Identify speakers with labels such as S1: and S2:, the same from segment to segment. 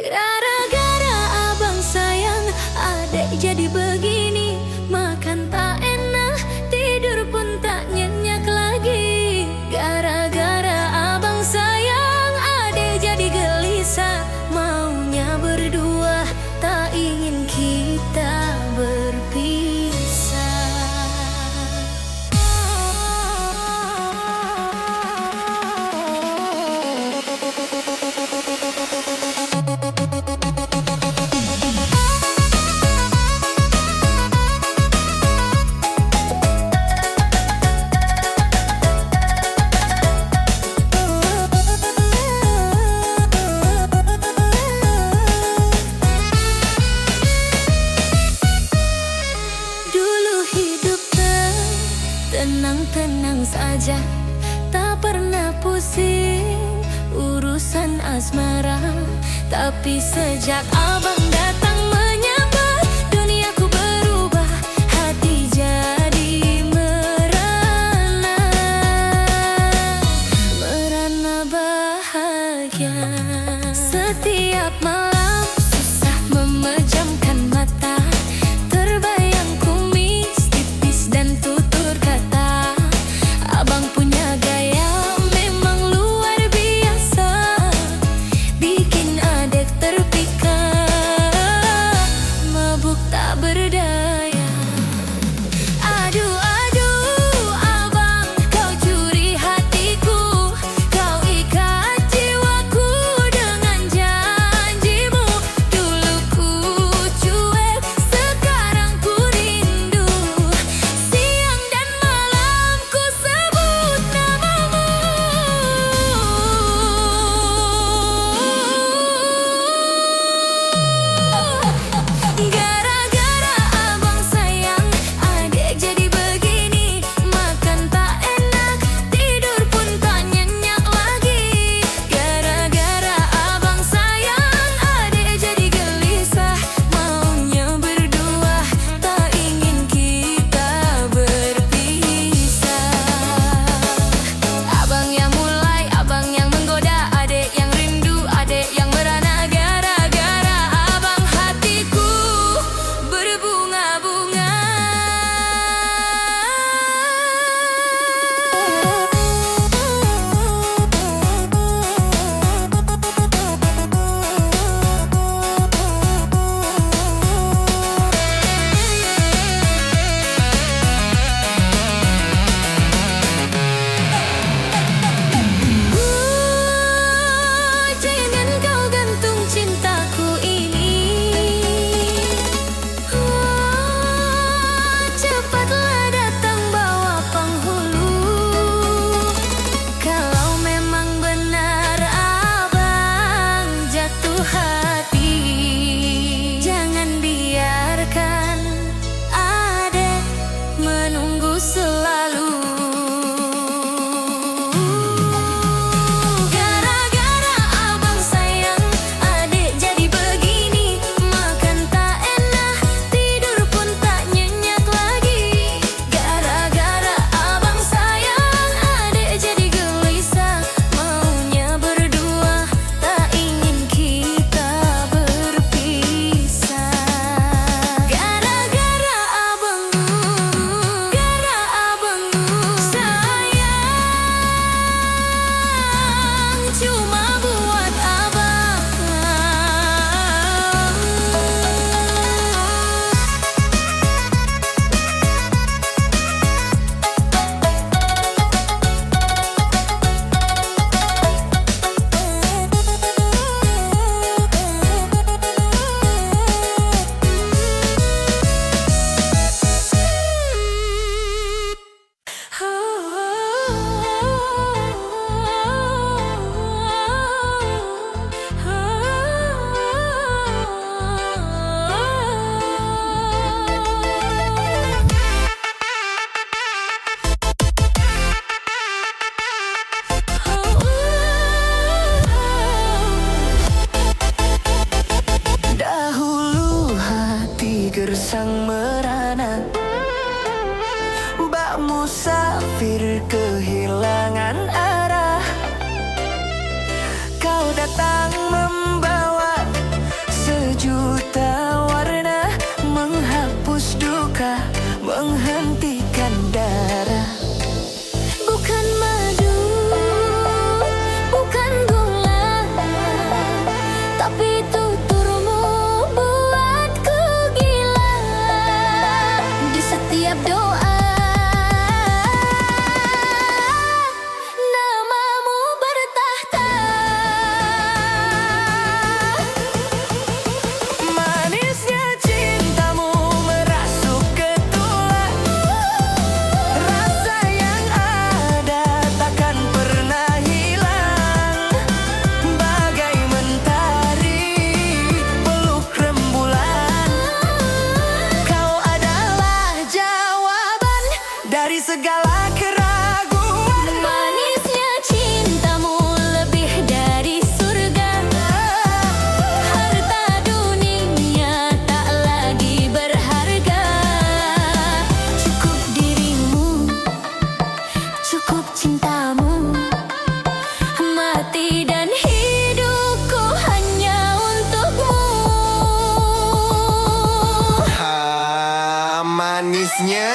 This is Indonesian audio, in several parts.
S1: Gara-gara abang sayang, adek jadi begini. Makan tak enak, tidur pun tak nyenyak lagi. Gara-gara abang sayang, adek jadi gelisah. Maunya berdua, tak ingin kita berpisah. Tenang-tenang saja, tak pernah pusing urusan asmara. Tapi sejak abang datang menyapa, duniaku berubah, hati jadi merana, merana bahagia. Setiap malam susah memejamkan mata, terbayang kumis tipis dan tutur kata. Abang punya gaya memang luar biasa, bikin adek terpikat, mabuk tak berdaya. Aduh, aduh, abang, kau curi hatiku, kau ikat jiwaku dengan janjimu. Dulu ku
S2: segala keraguan.
S1: Manisnya cintamu lebih dari surga. Harta dunia tak lagi berharga. Cukup dirimu, cukup cintamu. Mati dan hidupku hanya untukmu.
S2: Manisnya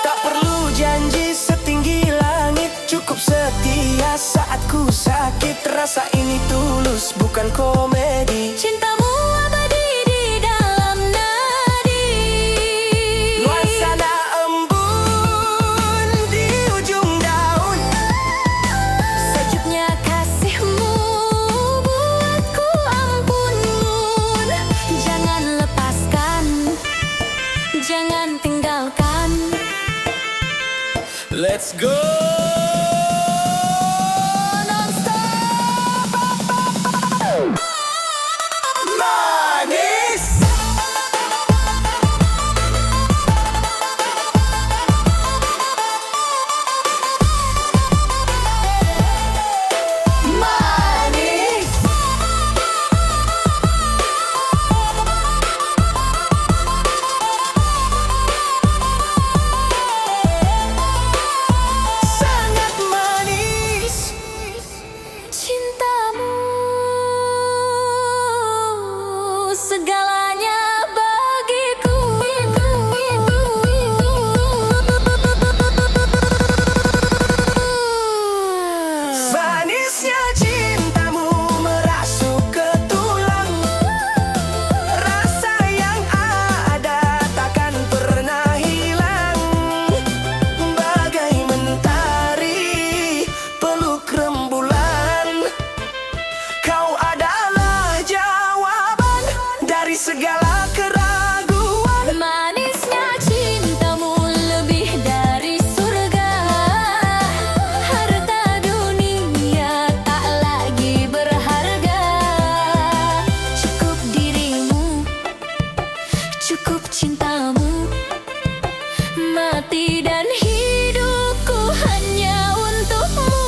S2: tak perlu janji setinggi langit, cukup setia saat ku sakit. Rasa ini tulus, bukan komedi.
S1: Cintamu abadi di dalam nadi.
S2: Nuansana embun di ujung daun.
S1: Sejuknya kasihmu buatku ampun. Jangan lepaskan, jangan tinggalkan.
S2: Let's go. Manis. Manis. Sangat manis.
S1: Cintamu segalanya bagiku.
S2: Manisnya cintamu merasuk ke tulang. Rasa yang ada takkan pernah hilang. Bagai mentari peluk rembulan. Kau adalah jawaban dari segala keraguan.
S1: Manisnya cintamu lebih dari surga. Harta dunia tak lagi berharga. Cukup dirimu, cukup cintamu. Mati dan hidupku hanya untukmu.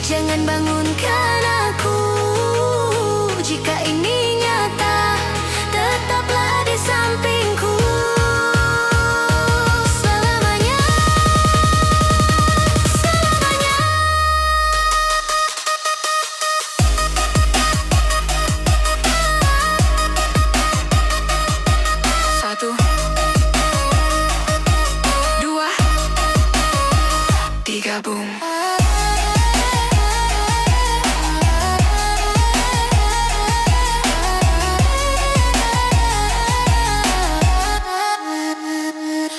S1: Jangan bangunkan aku. Jika ini nyata, tetaplah di sampingku selamanya, selamanya. Satu, dua, tiga, boom.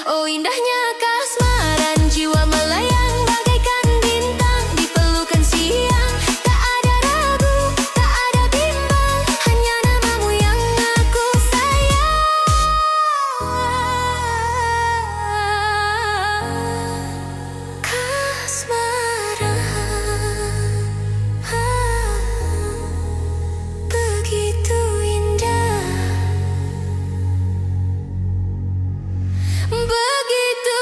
S1: Oh indahnya kasmaran, jiwa melayang bagaikan bintang di pelukan siang. Tak ada ragu, tak ada bimbang, hanya namamu yang aku sayang. Kasmaran, begitu indah, begitu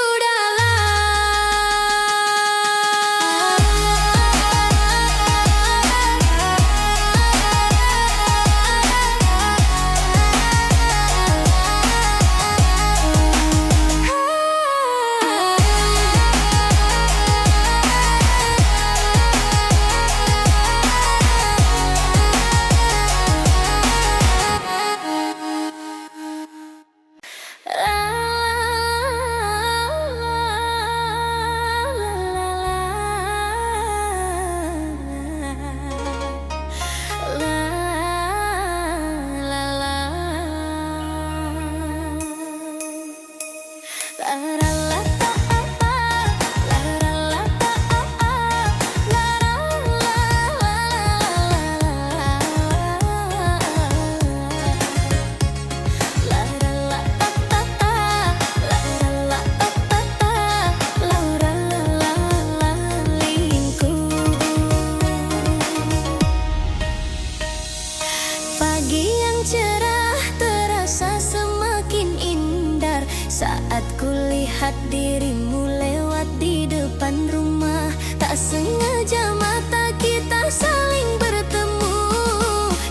S1: pagi yang cerah terasa semakin indah saat kulihat dirimu lewat di depan rumah. Tak sengaja mata kita saling bertemu.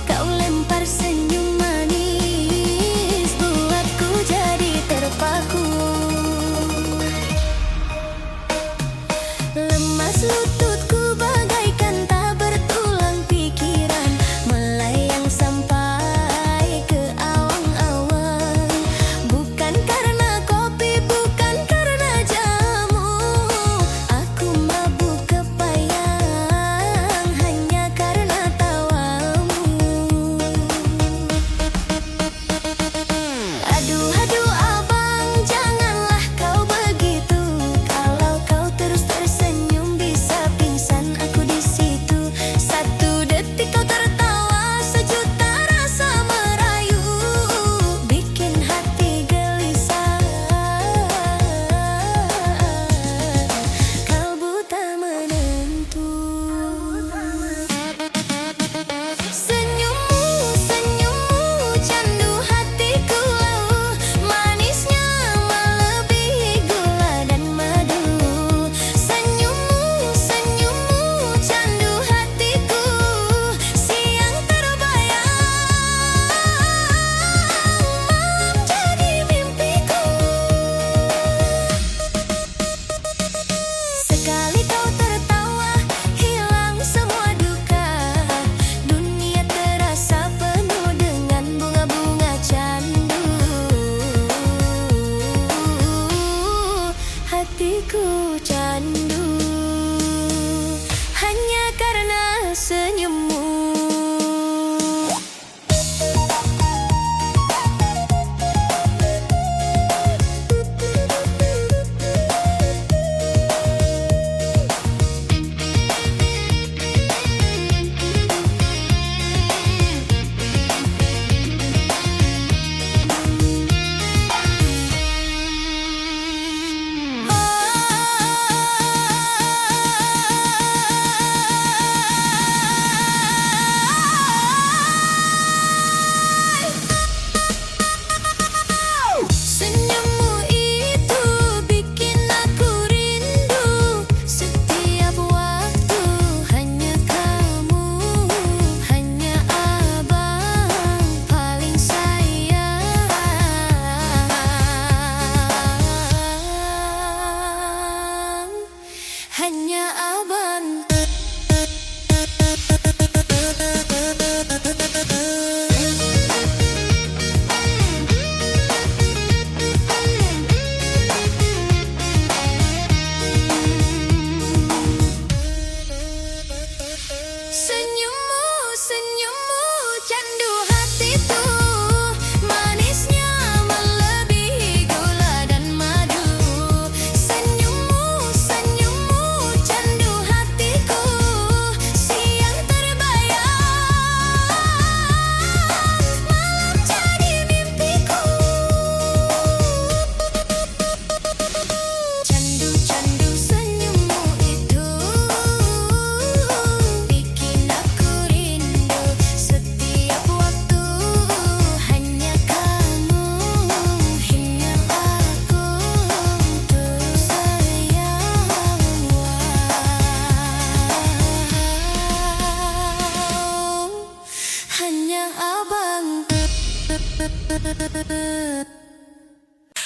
S1: Kau lempar senyum manis, buatku jadi terpaku. Lemas lututku bagaikan tak bertulang pikiran, melayang sampai ke awang-awang. Bukan karena kopi, bukan karena jamu, aku mabuk kepayahan.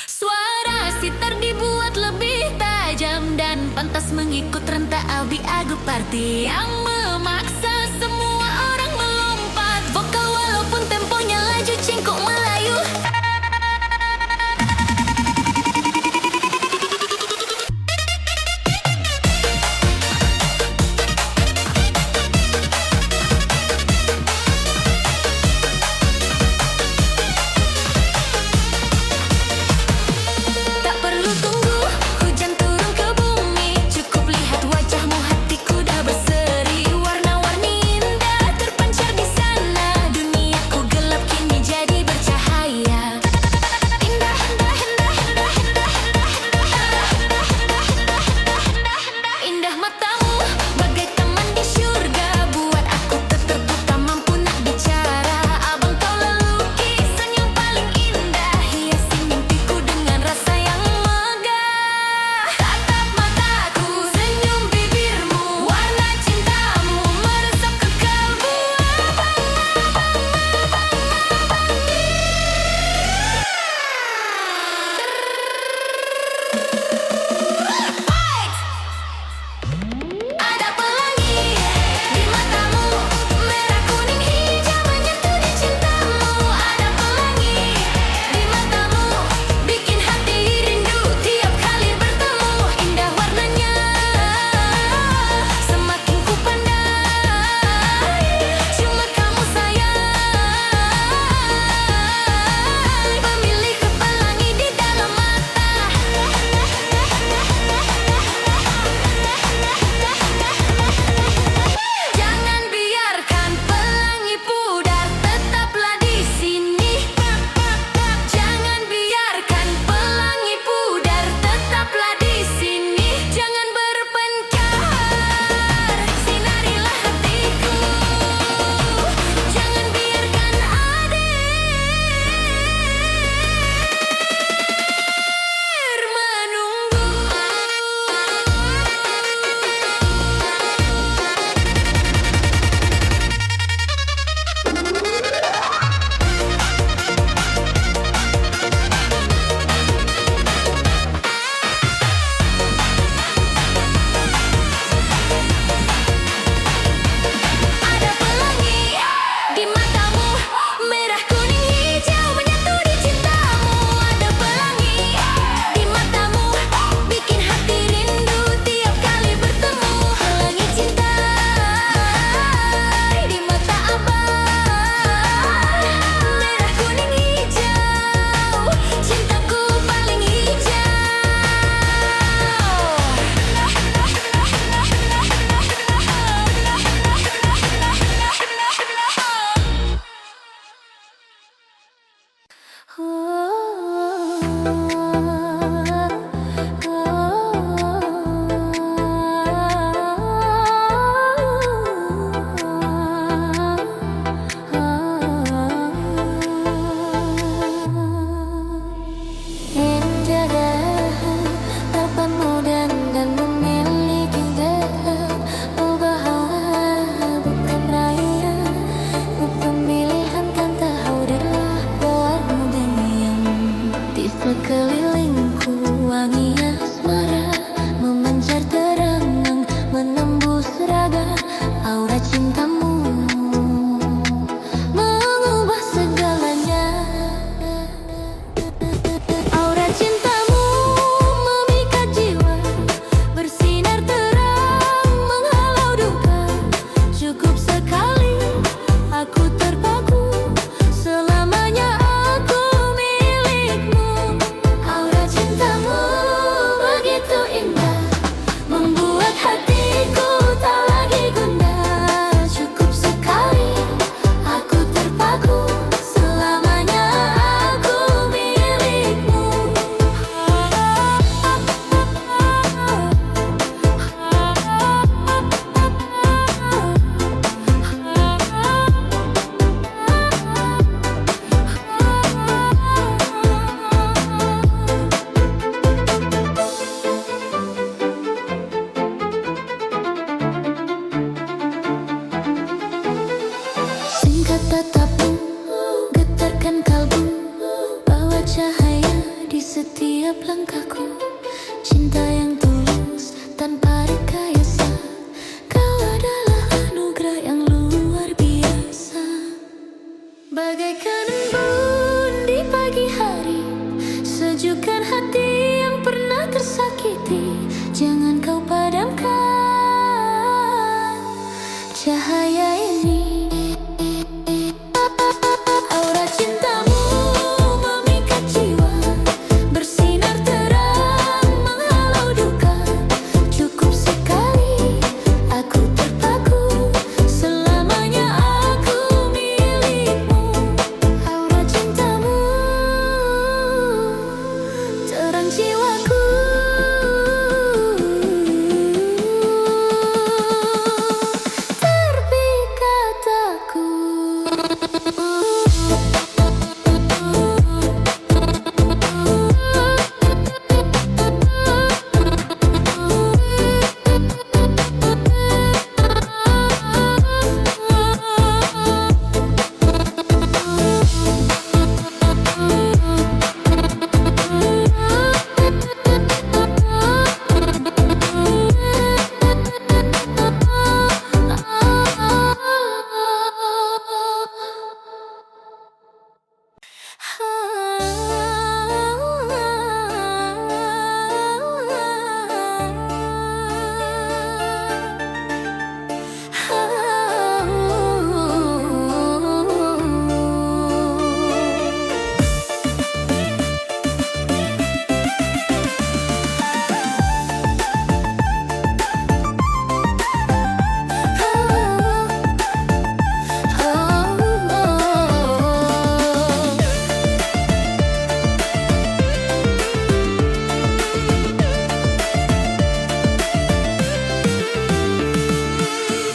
S1: Suara sitar dibuat lebih tajam dan pantas mengikut rentak Albi Agu Party yang memaksa semua orang melompat vokal walaupun temponya laju cingkuk Melayu. Tak perlu tunggu hujan turun ke bumi, cukup lihat wajahmu, hatiku dah berseri. Warna-warni indah terpancar di sana, duniaku gelap kini jadi bercahaya. Indah, indah, indah, indah, indah, indah, indah, indah matamu bagai taman di syurga, buat aku tertepu tak mampu nak bicara. Abang kau lelukisan yang paling indah, hiasi mimpiku dengan rasa yang megah. Tatap mataku, senyum bibirmu, warna cintamu meresap ke kalbu. Fight! Ada pelangi di matamu, merah kuning hijau menyatu di cintamu. Ada pelangi di matamu, bikin hati rindu tiap kali bertemu. Indah warnanya, semakin ku pandai, cuma kamu sayang, pemilik pelangi di dalam mata. Jangan biarkan pelangi pudar, tetaplah di sini. Jangan biarkan pelangi pudar, tetaplah di sini. Jangan berpencar, sinarilah hatiku. Jangan biarkan air menunggu. Ada pelangi di matamu, merah kuning hijau menyatu di cintamu. Ada pelangi di matamu, bikin hati rindu tiap kali bertemu. Pelangi cinta di mata abang, merah kuning hijau, cintaku paling hijau. Indah tanpamu dan memiliki dalam bukan raya, pemilihan kan tahu adalah pewarna yang di sekelilingku. Wangi asmara memancar terang, menembus raga. Aura cintamu mengubah segalanya. Aura cintamu memikat jiwa, bersinar terang menghalau duka. Cukup sekali aku terpaku, selamanya aku milikmu. Aura cintamu begitu indah, membuat hatiku tak lagi gundah. Cukup sekali aku terpaku, selamanya aku milikmu. Singkat tatapmu, getarkan kalbu. setiap langkahku. Cinta yang tulus tanpa rekayasa. Kau adalah anugerah yang luar biasa. Bagaikan embun di pagi hari, sejukkan hati yang pernah tersakiti. Jangan kau padamkan cahaya ini. Aura cintamu memikat jiwa, bersinar terang menghalau duka. Cukup sekali aku terpaku, selamanya aku milikmu. Aura cintamu terang jiwaku. Terpikat aku.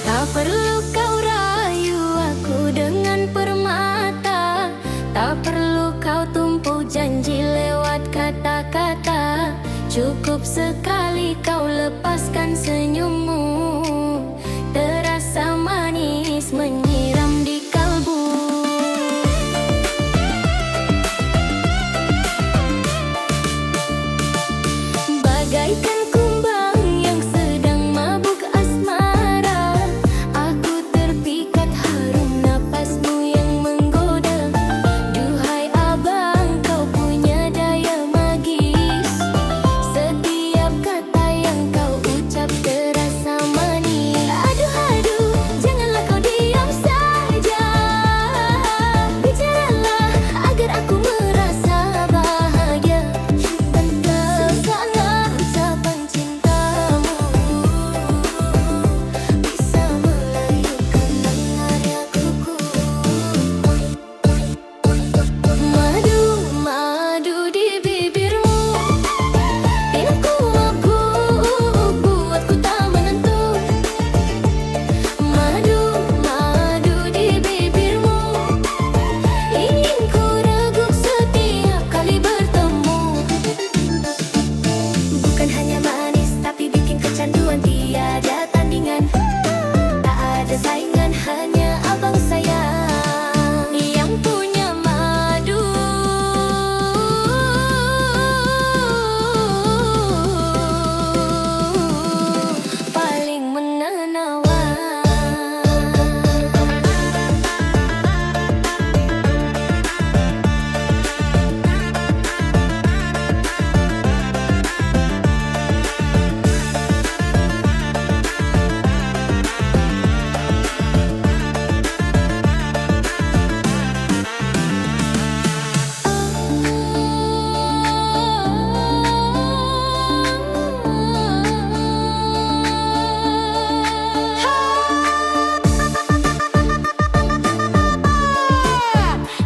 S1: Tak perlu kau rayu aku dengan permata, tak perlu kau tumpuk janji lewat kata-kata. Cukup sekali kau lepaskan senyummu, terasa manis menyiram di kalbu. Bagaikan kumbang yang sedang mabuk asmara, aku terpikat harum napasmu yang menggoda. Duhai abang, kau punya daya magis, setiap kata yang kau ucap terasa manis. Aduh aduh, janganlah kau diam saja, bicaralah agar aku merasa bahagia. Tegakkanlah ucapan cintamu, bisa melayukan hangatnya kuku. Madu, madu di bibirmu, pinangku aku buatku tak menentu. Madu, madu di bibirmu, ingin ku reguk setiap kali bertemu. Bukan hanya manis tapi bikin kecanduan, tiada tandingan, tak ada saingan, hanya abang sayang yang punya madu. Paling menawar.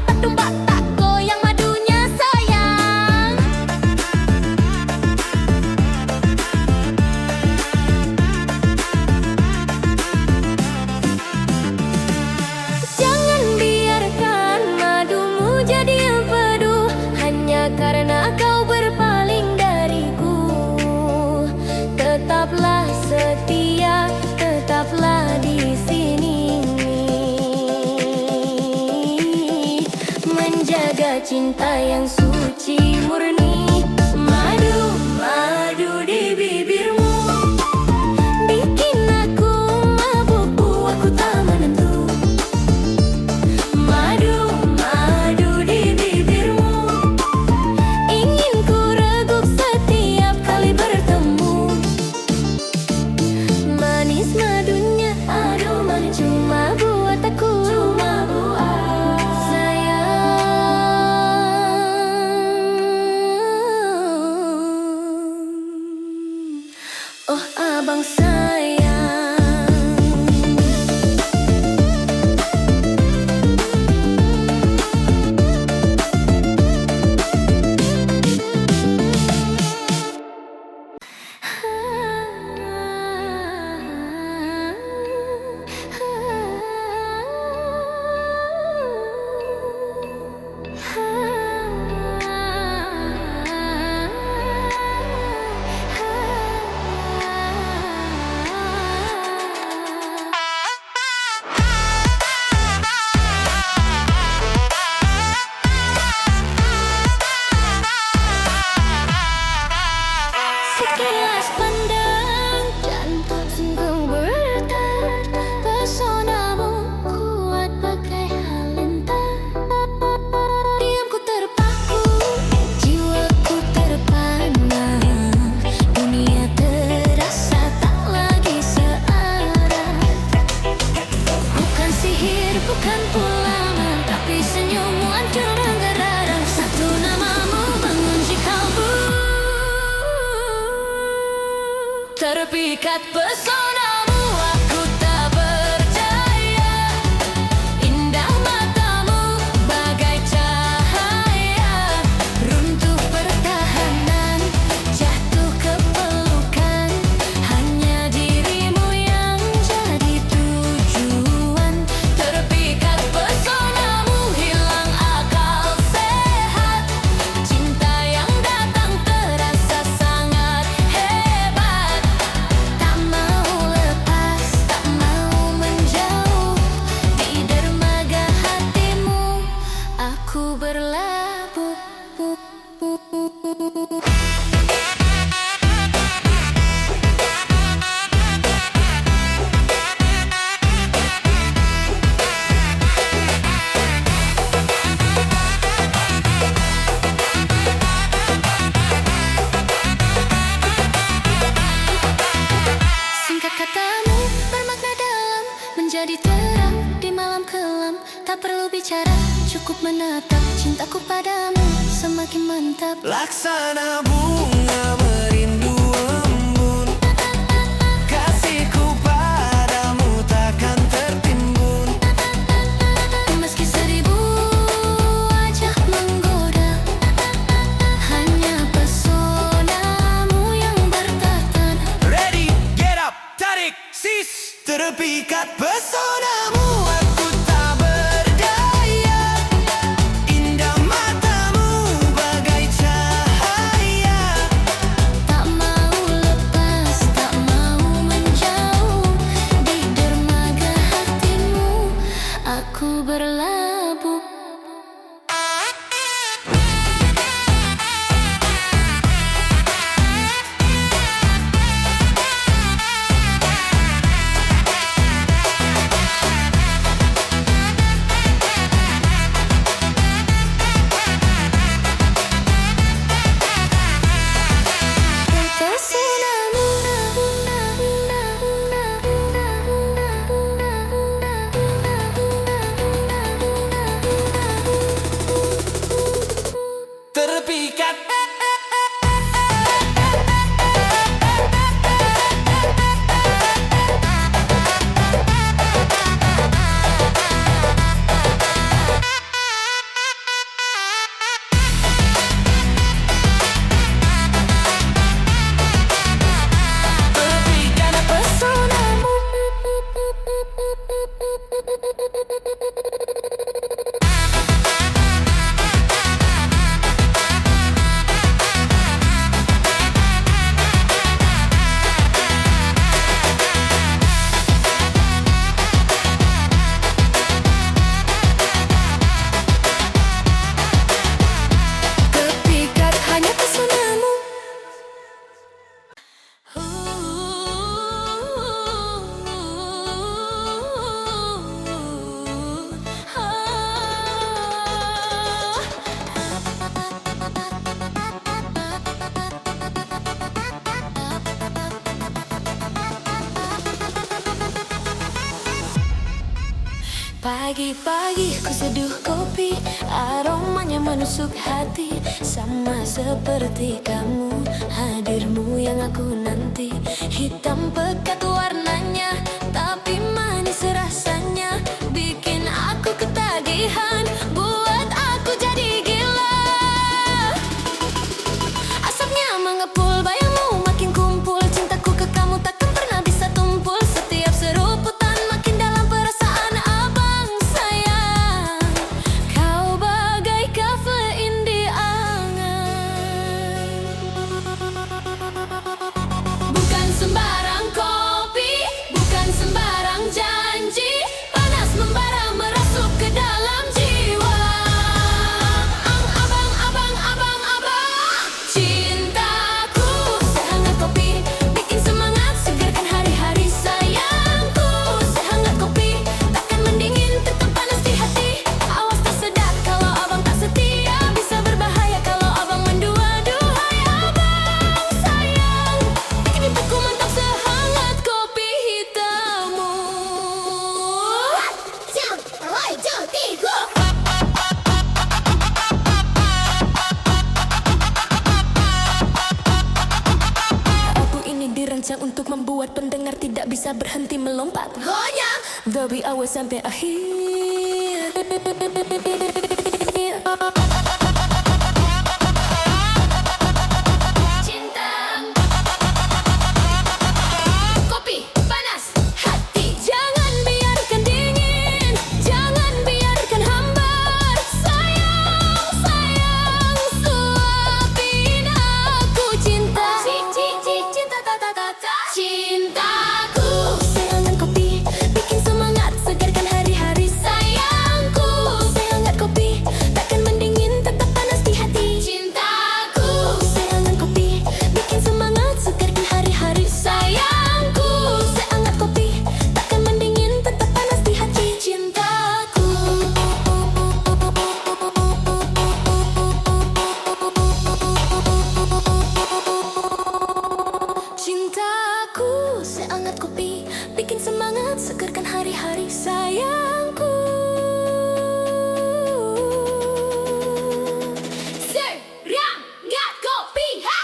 S1: Tak tumbak tak goyang madunya sayang. Jangan biarkan madumu jadi empedu, hanya karena kau berpaling dariku. Tetaplah setia, tetaplah di sini, menjaga cinta yang suci murni. bukan pula tapi senyummu hancur menggeradang. Satu namamu mengunci kalbu, terpikat pesonamu aku tak berdaya. Indah matamu bagai cahaya, runtuh pertahanan, jatuh ke pelukan. Hanya dirimu yang jadi tujuan. Terpikat pesonamu, hilang akal sehat. Cinta yang datang terasa sangat hebat. Tak mau lepas, tak mau menjauh. Di dermaga hatimu aku berlabuh. Singkat katamu bermakna dalam, menjadi terang di malam kelam. Tak perlu bicara, cukup menatap. Cintaku padamu semakin mantap.
S2: Laksana bunga merindu embun, kasihku padamu takkan tertimbun.
S1: Meski seribu wajah menggoda, hanya pesonamu yang bertahan.
S2: Ready, get up, tarik, sis. Terpikat pesonamu aku tak berdaya. Indah matamu bagai cahaya.
S1: Tak mau lepas, tak mau menjauh. Di dermaga hatimu aku berlabuh.
S2: Terpikat. Terpikat
S1: Pesonamu kepikat hanya pesonamu. Pagi-pagi ku seduh kopi, aromanya menusuk hati. Sama seperti kamu, hadirmu yang aku nanti. Hitam pekat warnanya, tapi manis rasanya. Bikin aku ketagihan, buat aku jadi gila. Asapnya mengepul, bayangmu makin kumpul. Cintaku ke kamu takkan pernah bisa tumpul. Setiap seruputan makin dalam perasaan abang sayang. Kau bagai kafein di angan. Bukan sembarang kopi, bukan sembarang janji. bisa berhenti melompat. Goyang, dari awal sampai akhir. Cinta, kopi panas hati. Jangan biarkan dingin, jangan biarkan hambar. Sayang, sayang, suapin aku cinta. Cinta, cintaku. Sehangat kopi, bikin semangat, segarkan hari-hari. Sayangku, sehangat kopi, takkan mendingin, tetap panas di hati. Cintaku, sehangat kopi, bikin semangat, segarkan hari-hari. Sayangku, sehangat kopi, takkan mendingin, tetap panas di hati. Cintaku. Cintaku, sehangat kopi, bikin semangat, segarkan hari-hari. Sayangku, sehangat kopi, ha!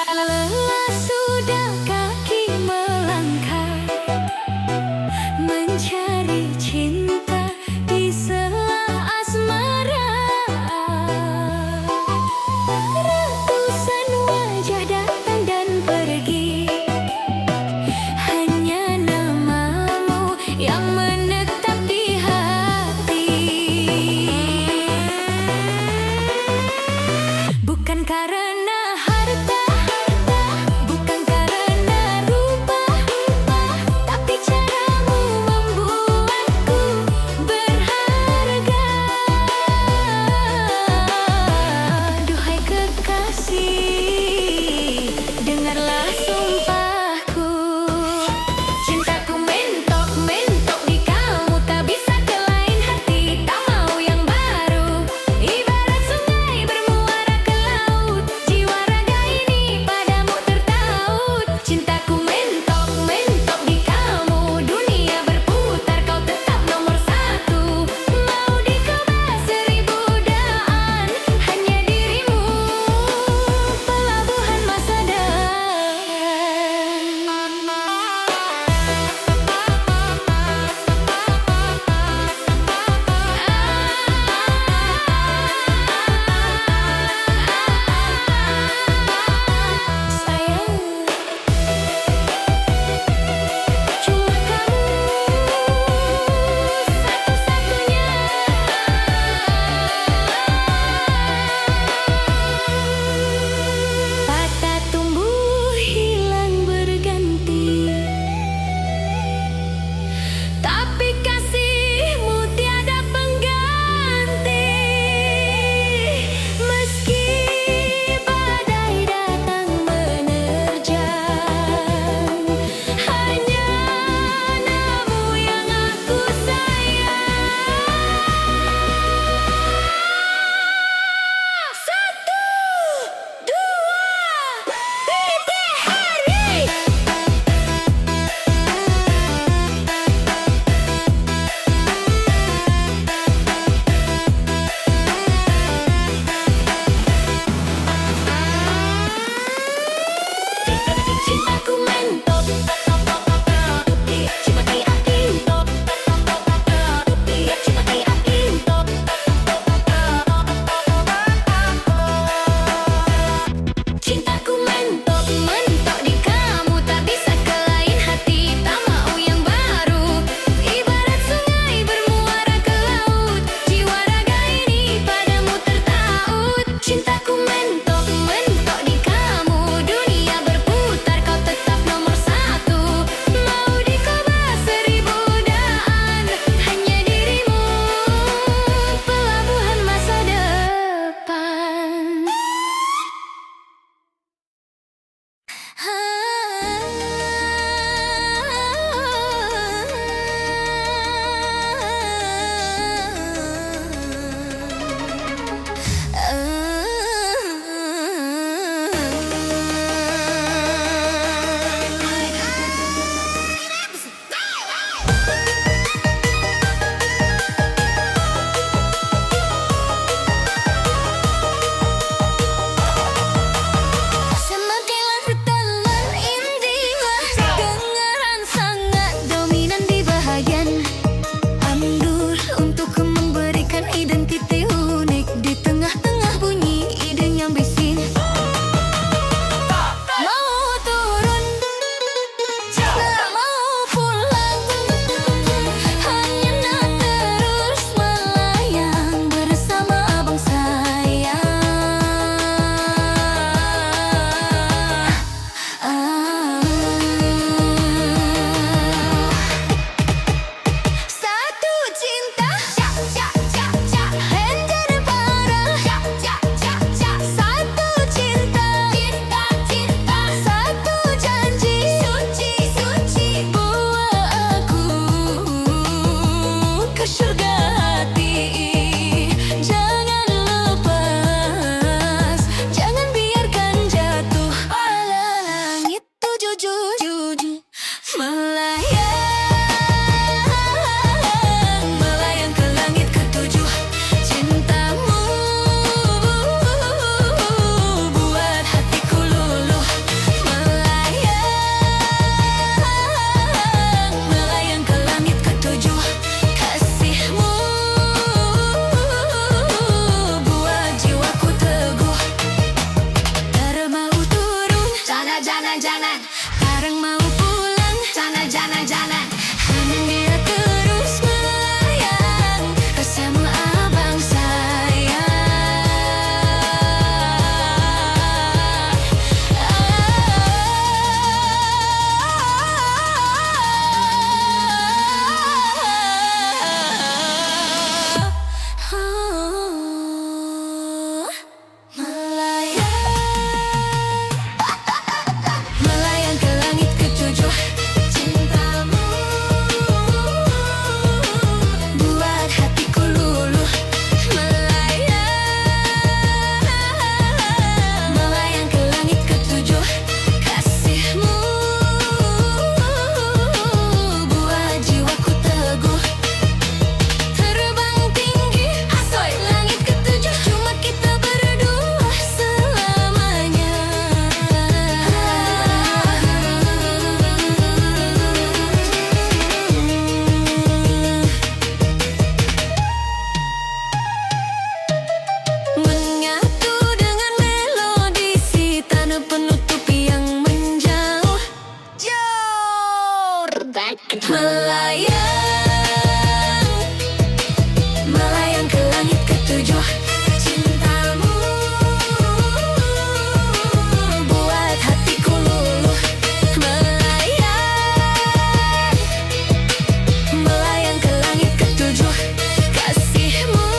S1: Lelah sudah kaki melangkah, mencari cinta di sela asmara. Ratusan wajah datang dan pergi, hanya namamu yang menetap di hati. Bukan karena harta, bukan karena Melayang ke langit ketujuh, cintamu buat hatiku luluh. Melayang ke langit ketujuh, kasihmu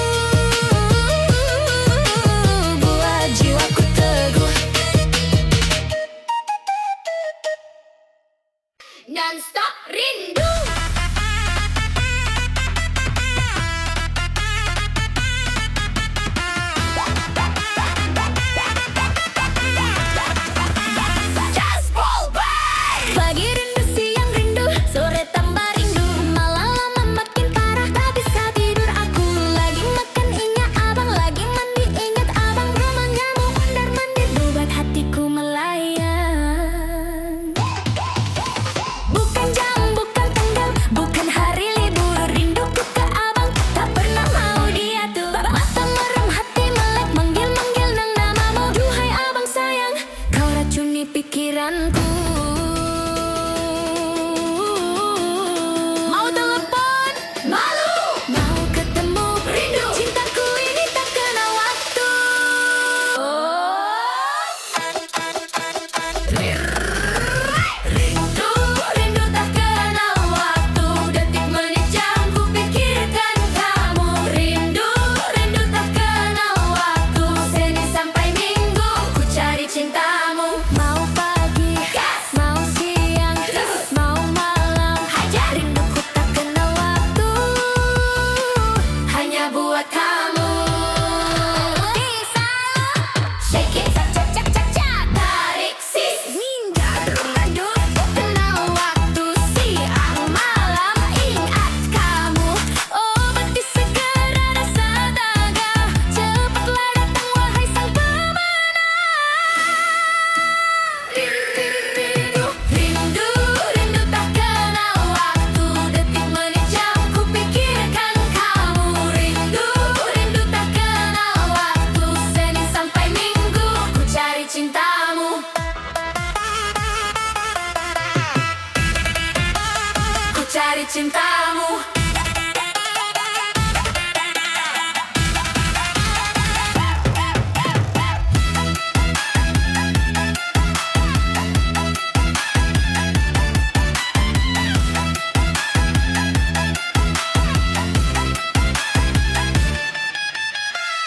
S1: buat jiwaku teguh. Non-stop rindu. Pagi rindu, siang rindu, sore tambah rindu, malah lama makin parah, tak bisa tidur aku. Lagi makan ingat abang, lagi mandi ingat abang, rumahnya mau mondar mandir, buat hatiku melayang. Bukan jam, bukan tanggal, bukan hari libur, rinduku ke abang tak pernah mau diatur. Mata merem, hati melek, manggil-manggil nang namamu. Duhai abang sayang, kau racuni pikiranku. Mau telepon? Malu. Mau ketemu? Rindu. Cintaku ini tak kenal waktu. Rindu, rindu tak kenal waktu. Detik menit jam ku pikirkan kamu. Rindu, rindu tak kenal waktu. Senin sampai Minggu ku cari cintamu. Mau pagi, mau siang, mau malam, rinduku tak kenal waktu, hanya buat kamu. Shake it, cak cak cak cak cak. Tarik sis, minggat rindu kenal waktu, siang malam ingat kamu. Oh betis segar rasa daga, cepatlah datang wahai sang pemana. Rindu, rindu, rindu tak kenal waktu. Detik menit jam ku pikirkan kamu. Rindu, rindu tak kenal waktu. Senin sampai Minggu ku cari cintamu. Ku cari cintamu.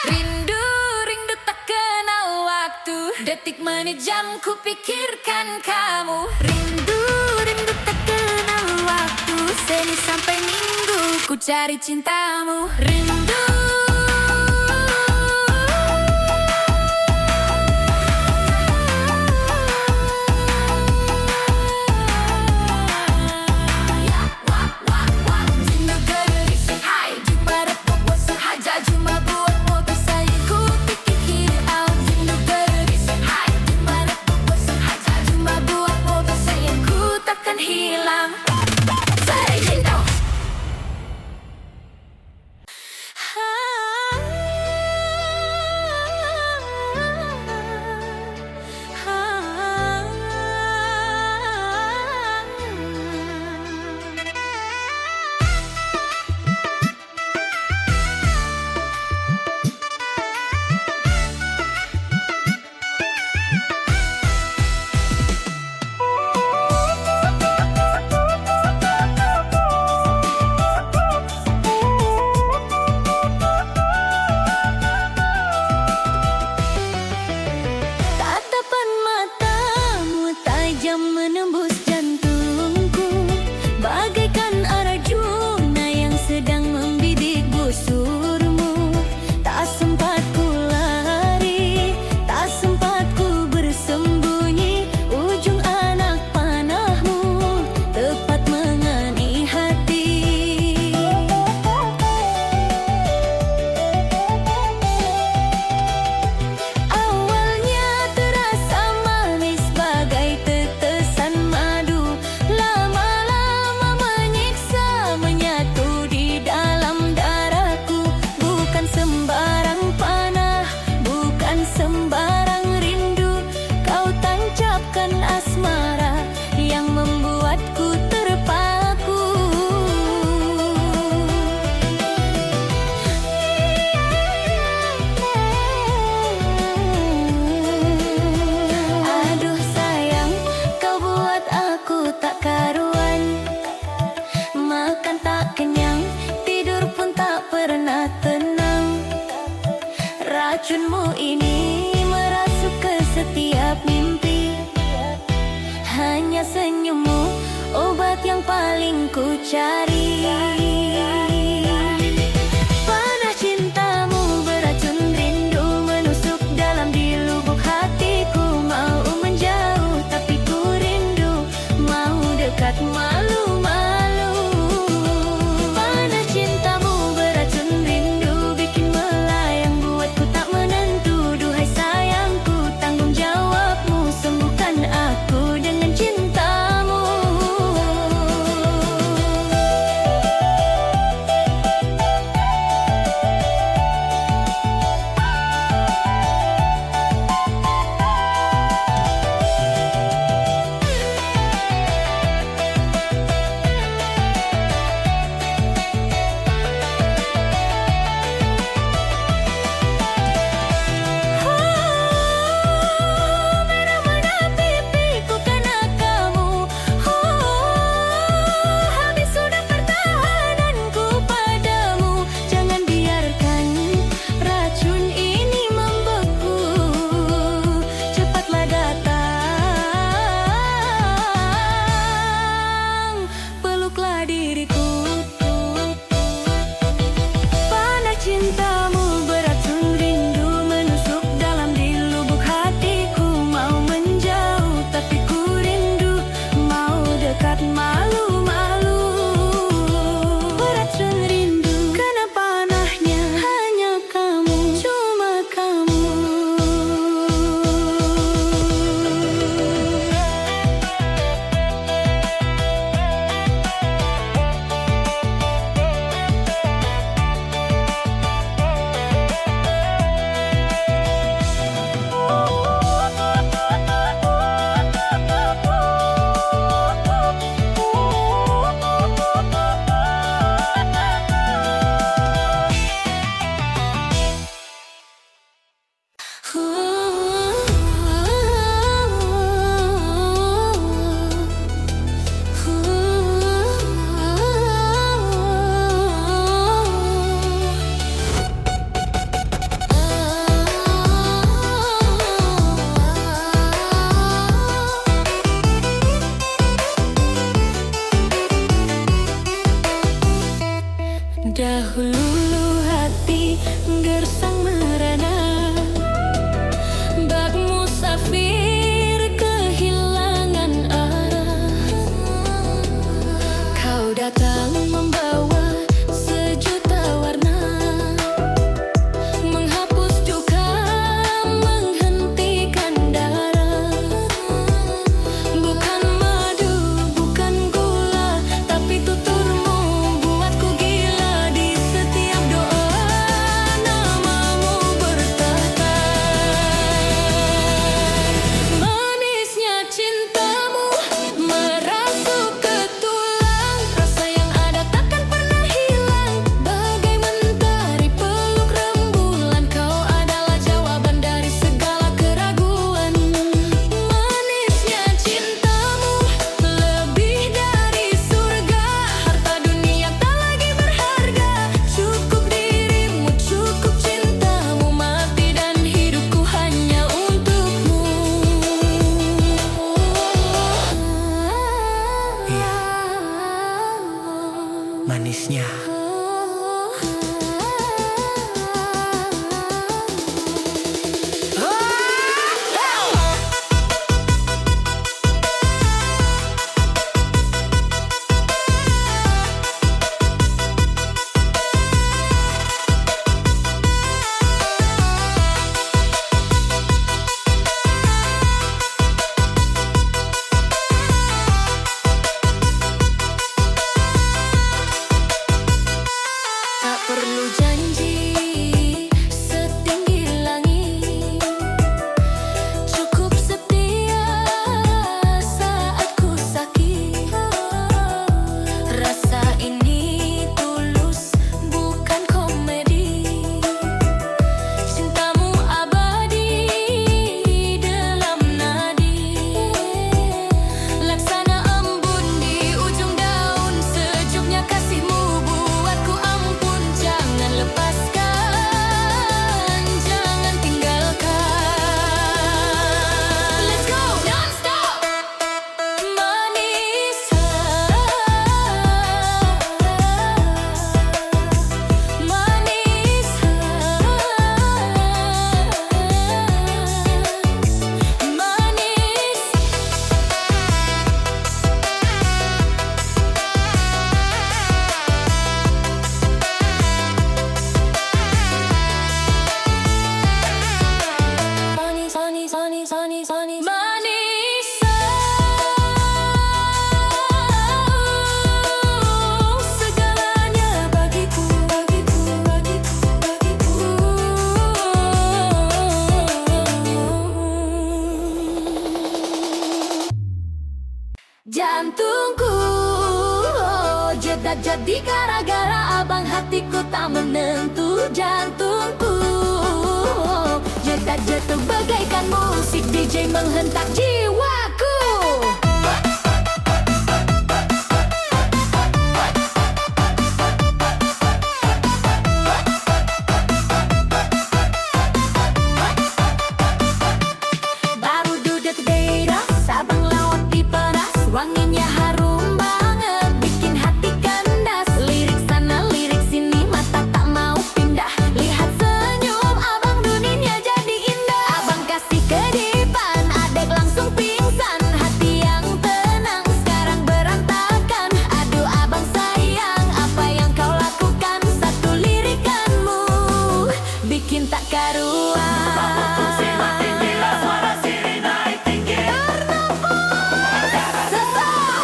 S1: Rindu, rindu tak kenal waktu. Detik menit jam ku pikirkan kamu. Rindu, rindu tak kenal waktu. Senin sampai Minggu ku cari cintamu. Rindu. Rindu geris, hai, cuma repot bosan haja, cuma buat motor saya ku pikir out. Rindu geris, hai, cuma repot bosan haja, cuma buat motor saya ku takkan hilang. Saya cinta. hanya senyummu, obat yang paling ku cari. Panah cintamu beracun rindu, menusuk dalam di lubuk hatiku. Mau menjauh tapi ku rindu, mau dekat malu-malu. Panah cintamu beracun rindu, bikin melayang, buatku tak menentu. Duhai sayangku, tanggung jawabmu, sembuhkan aku dengan cintamu. Manisa, segalanya bagiku, bagiku, bagiku, bagiku. Jantungku jedak jadi gara-gara abang, hatiku tak menentu. Jantungku jedak jatuh bagaikan musik DJ menghentak jiwaku. Baru duduk daerah, sabang laut diperas, wanginya harum banget, bikin hati kandas. Lirik sana, lirik sini, mata tak mau pindah. Lihat senyum abang, dunia jadi indah. Abang kasih kedipan, adek langsung pingsan. Hati yang tenang sekarang berantakan. Aduh abang sayang, apa yang kau lakukan? Satu lirikanmu bikin tak karuan.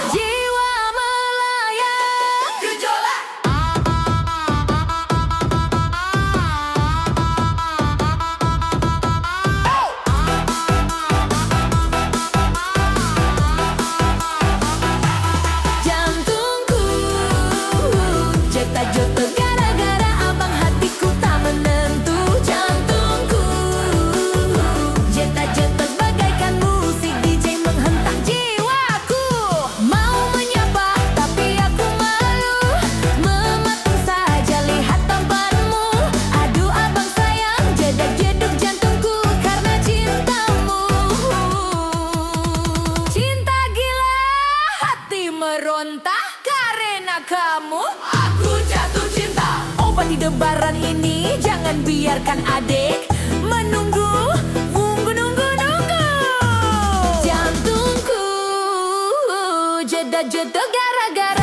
S1: Jiwa melayang, gejolak. Jantungku jetak-jetuk gara-gara abang, hatiku tak menentu. Jantungku jetak-jetuk bagaikan musik DJ menghentak jiwaku. Mau menyapa tapi aku malu, mematung saja lihat tampanmu. Aduh abang sayang, jedak-jeduk jantungku karena cintamu. Cinta gila, hati meronta karena kamu. Aku jatuh cinta. Obat di debaran ini jangan biarkan adik menunggu, nunggu. Jantungku jedak-jeduk gara-gara